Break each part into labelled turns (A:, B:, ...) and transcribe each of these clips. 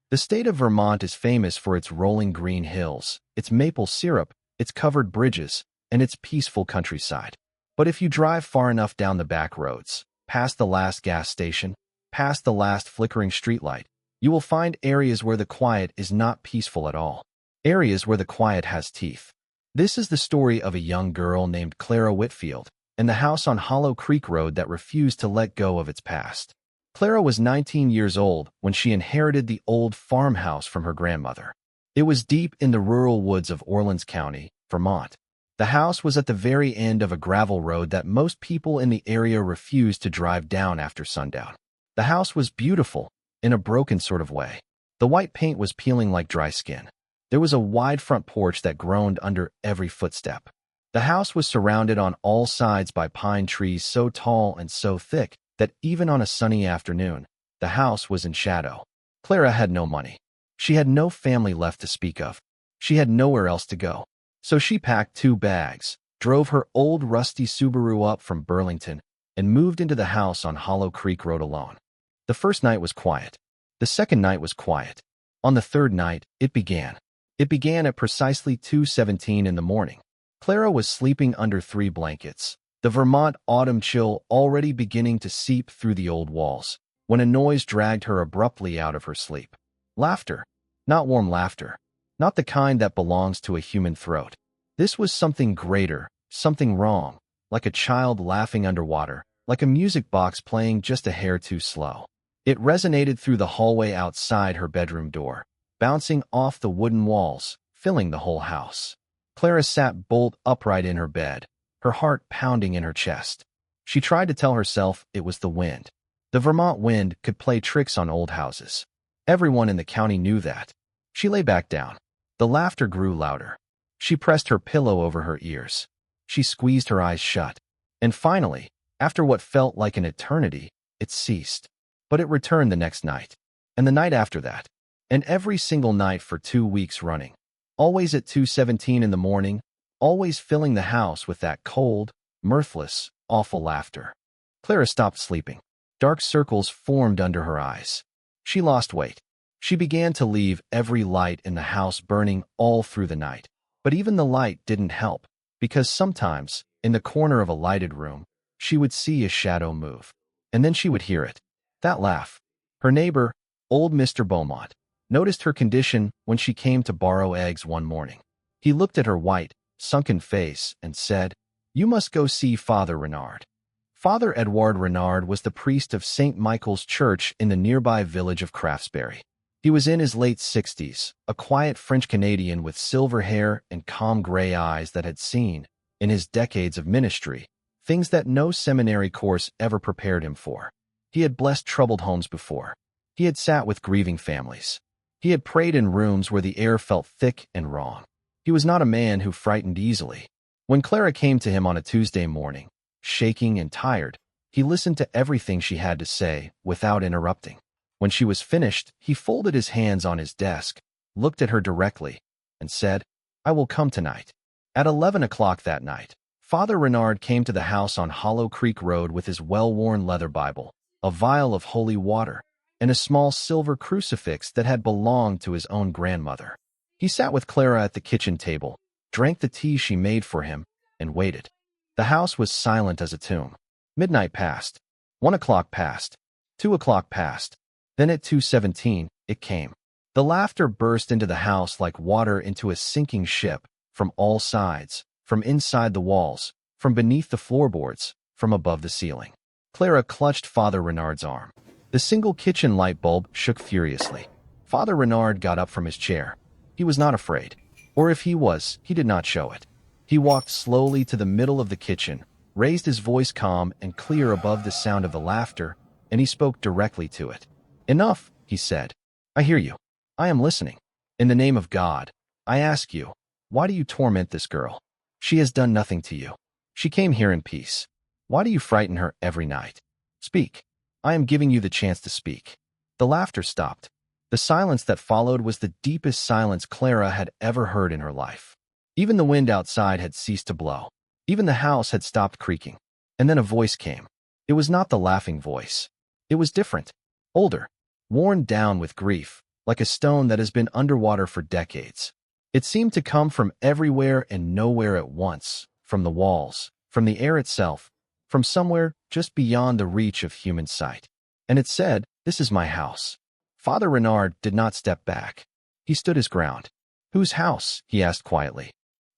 A: The state of Vermont is famous for its rolling green hills, its maple syrup, its covered bridges, and its peaceful countryside. But if you drive far enough down the back roads, past the last gas station, past the last flickering streetlight, you will find areas where the quiet is not peaceful at all. Areas where the quiet has teeth. This is the story of a young girl named Clara Whitfield and the house on Hollow Creek Road that refused to let go of its past. Clara was 19 years old when she inherited the old farmhouse from her grandmother. It was deep in the rural woods of Orleans County, Vermont. The house was at the very end of a gravel road that most people in the area refused to drive down after sundown. The house was beautiful, in a broken sort of way. The white paint was peeling like dry skin. There was a wide front porch that groaned under every footstep. The house was surrounded on all sides by pine trees so tall and so thick that even on a sunny afternoon, the house was in shadow. Clara had no money. She had no family left to speak of. She had nowhere else to go. So she packed 2 bags, drove her old rusty Subaru up from Burlington, and moved into the house on Hollow Creek Road alone. The first night was quiet. The second night was quiet. On the third night, it began. It began at precisely 2:17 in the morning. Clara was sleeping under 3 blankets, the Vermont autumn chill already beginning to seep through the old walls, when a noise dragged her abruptly out of her sleep. Laughter. Not warm laughter. Not the kind that belongs to a human throat. This was something greater, something wrong, like a child laughing underwater, like a music box playing just a hair too slow. It resonated through the hallway outside her bedroom door, bouncing off the wooden walls, filling the whole house. Clara sat bolt upright in her bed, her heart pounding in her chest. She tried to tell herself it was the wind. The Vermont wind could play tricks on old houses. Everyone in the county knew that. She lay back down. The laughter grew louder. She pressed her pillow over her ears. She squeezed her eyes shut. And finally, after what felt like an eternity, it ceased. But it returned the next night, and the night after that, and every single night for 2 weeks running. Always at 2:17 in the morning, always filling the house with that cold, mirthless, awful laughter. Clara stopped sleeping. Dark circles formed under her eyes. She lost weight. She began to leave every light in the house burning all through the night. But even the light didn't help, because sometimes, in the corner of a lighted room, she would see a shadow move. And then she would hear it. That laugh. Her neighbor, old Mr. Beaumont, noticed her condition when she came to borrow eggs one morning. He looked at her white, sunken face and said, "You must go see Father Renard." Father Edouard Renard was the priest of St. Michael's Church in the nearby village of Craftsbury. He was in his late 60s, a quiet French-Canadian with silver hair and calm gray eyes that had seen, in his decades of ministry, things that no seminary course ever prepared him for. He had blessed troubled homes before. He had sat with grieving families. He had prayed in rooms where the air felt thick and wrong. He was not a man who frightened easily. When Clara came to him on a Tuesday morning, shaking and tired, he listened to everything she had to say without interrupting. When she was finished, he folded his hands on his desk, looked at her directly, and said, "I will come tonight." At 11 o'clock that night, Father Renard came to the house on Hollow Creek Road with his well-worn leather Bible, a vial of holy water, and a small silver crucifix that had belonged to his own grandmother. He sat with Clara at the kitchen table, drank the tea she made for him, and waited. The house was silent as a tomb. Midnight passed. 1 o'clock passed. 2 o'clock passed. Then at 2:17, it came. The laughter burst into the house like water into a sinking ship, from all sides, from inside the walls, from beneath the floorboards, from above the ceiling. Clara clutched Father Renard's arm. The single kitchen light bulb shook furiously. Father Renard got up from his chair. He was not afraid. Or if he was, he did not show it. He walked slowly to the middle of the kitchen, raised his voice calm and clear above the sound of the laughter, and he spoke directly to it. "Enough," he said. "I hear you. I am listening. In the name of God, I ask you, why do you torment this girl? She has done nothing to you. She came here in peace. Why do you frighten her every night? Speak. I am giving you the chance to speak." The laughter stopped. The silence that followed was the deepest silence Clara had ever heard in her life. Even the wind outside had ceased to blow. Even the house had stopped creaking. And then a voice came. It was not the laughing voice. It was different, older, worn down with grief, like a stone that has been underwater for decades. It seemed to come from everywhere and nowhere at once, from the walls, from the air itself, from somewhere just beyond the reach of human sight. And it said, "This is my house." Father Renard did not step back. He stood his ground. "Whose house?" he asked quietly.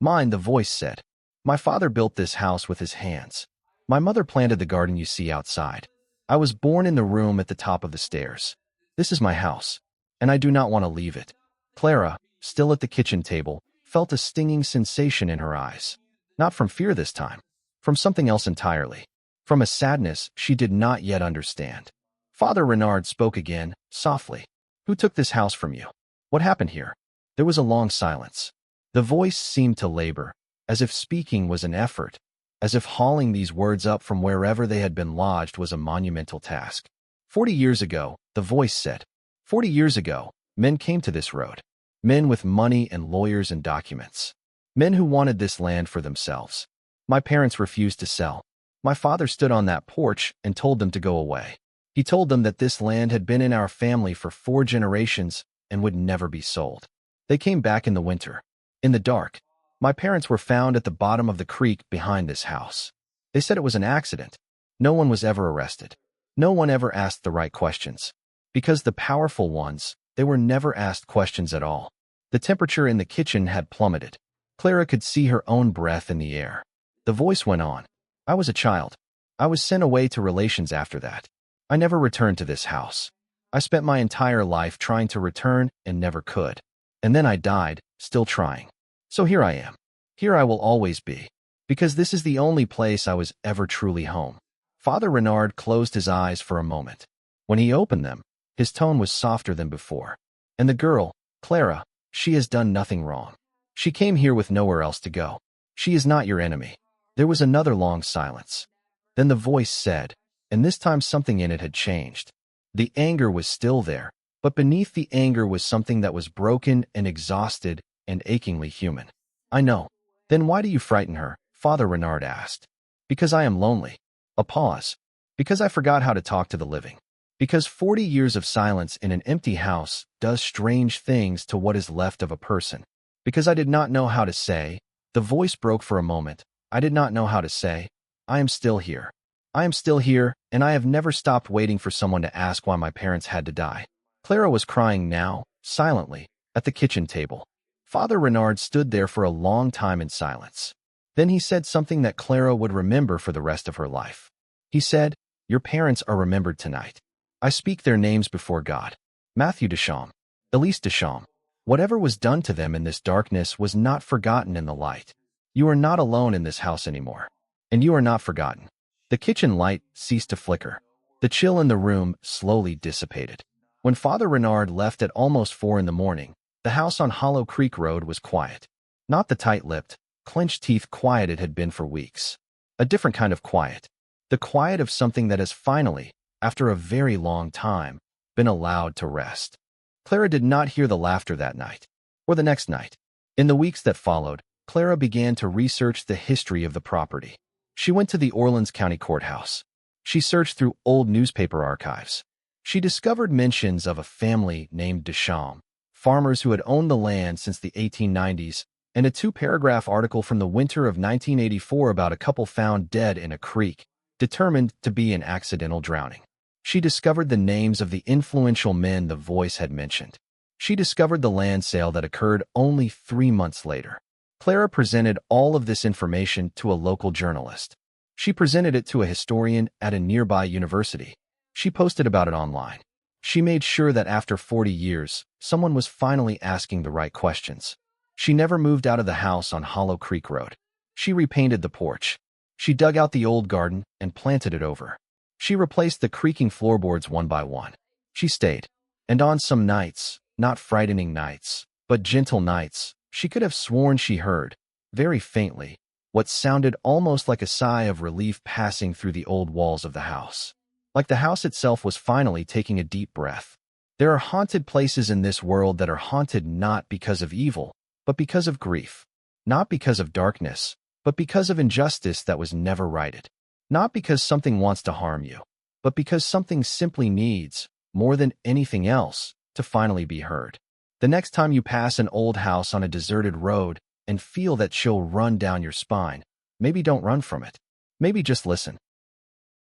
A: "Mine," the voice said. "My father built this house with his hands. My mother planted the garden you see outside. I was born in the room at the top of the stairs. This is my house, and I do not want to leave it." Clara, still at the kitchen table, felt a stinging sensation in her eyes. Not from fear this time, from something else entirely. From a sadness she did not yet understand. Father Renard spoke again, softly. "Who took this house from you? What happened here?" There was a long silence. The voice seemed to labor, as if speaking was an effort, as if hauling these words up from wherever they had been lodged was a monumental task. 40 years ago, the voice said. 40 years ago, men came to this road. Men with money and lawyers and documents. Men who wanted this land for themselves. My parents refused to sell. My father stood on that porch and told them to go away. He told them that this land had been in our family for 4 generations and would never be sold. They came back in the winter. In the dark. My parents were found at the bottom of the creek behind this house. They said it was an accident. No one was ever arrested. No one ever asked the right questions. Because the powerful ones, they were never asked questions at all. The temperature in the kitchen had plummeted. Clara could see her own breath in the air. The voice went on. "I was a child. I was sent away to relations after that. I never returned to this house. I spent my entire life trying to return and never could. And then I died, still trying. So here I am. Here I will always be. Because this is the only place I was ever truly home." Father Renard closed his eyes for a moment. When he opened them, his tone was softer than before. "And the girl, Clara, she has done nothing wrong. She came here with nowhere else to go. She is not your enemy." There was another long silence. Then the voice said, and this time something in it had changed. The anger was still there, but beneath the anger was something that was broken and exhausted and achingly human. "I know." "Then why do you frighten her?" Father Renard asked. "Because I am lonely." A pause. "Because I forgot how to talk to the living. Because 40 years of silence in an empty house does strange things to what is left of a person. Because I did not know how to say," the voice broke for a moment, "I did not know how to say, I am still here. I am still here, and I have never stopped waiting for someone to ask why my parents had to die." Clara was crying now, silently, at the kitchen table. Father Renard stood there for a long time in silence. Then he said something that Clara would remember for the rest of her life. He said, "Your parents are remembered tonight. I speak their names before God. Matthew Deschamps, Elise Deschamps. Whatever was done to them in this darkness was not forgotten in the light. You are not alone in this house anymore. And you are not forgotten." The kitchen light ceased to flicker. The chill in the room slowly dissipated. When Father Renard left at almost 4 in the morning, the house on Hollow Creek Road was quiet. Not the tight-lipped, clenched teeth quiet it had been for weeks. A different kind of quiet. The quiet of something that has finally, after a very long time, been allowed to rest. Clara did not hear the laughter that night, or the next night. In the weeks that followed, Clara began to research the history of the property. She went to the Orleans County Courthouse. She searched through old newspaper archives. She discovered mentions of a family named Deschamps, farmers who had owned the land since the 1890s, and a 2-paragraph article from the winter of 1984 about a couple found dead in a creek, determined to be an accidental drowning. She discovered the names of the influential men the voice had mentioned. She discovered the land sale that occurred only 3 months later. Clara presented all of this information to a local journalist. She presented it to a historian at a nearby university. She posted about it online. She made sure that after 40 years, someone was finally asking the right questions. She never moved out of the house on Hollow Creek Road. She repainted the porch. She dug out the old garden and planted it over. She replaced the creaking floorboards one by one. She stayed. And on some nights, not frightening nights, but gentle nights, she could have sworn she heard, very faintly, what sounded almost like a sigh of relief passing through the old walls of the house. Like the house itself was finally taking a deep breath. There are haunted places in this world that are haunted not because of evil, but because of grief. Not because of darkness, but because of injustice that was never righted. Not because something wants to harm you, but because something simply needs, more than anything else, to finally be heard. The next time you pass an old house on a deserted road and feel that chill run down your spine, maybe don't run from it. Maybe just listen.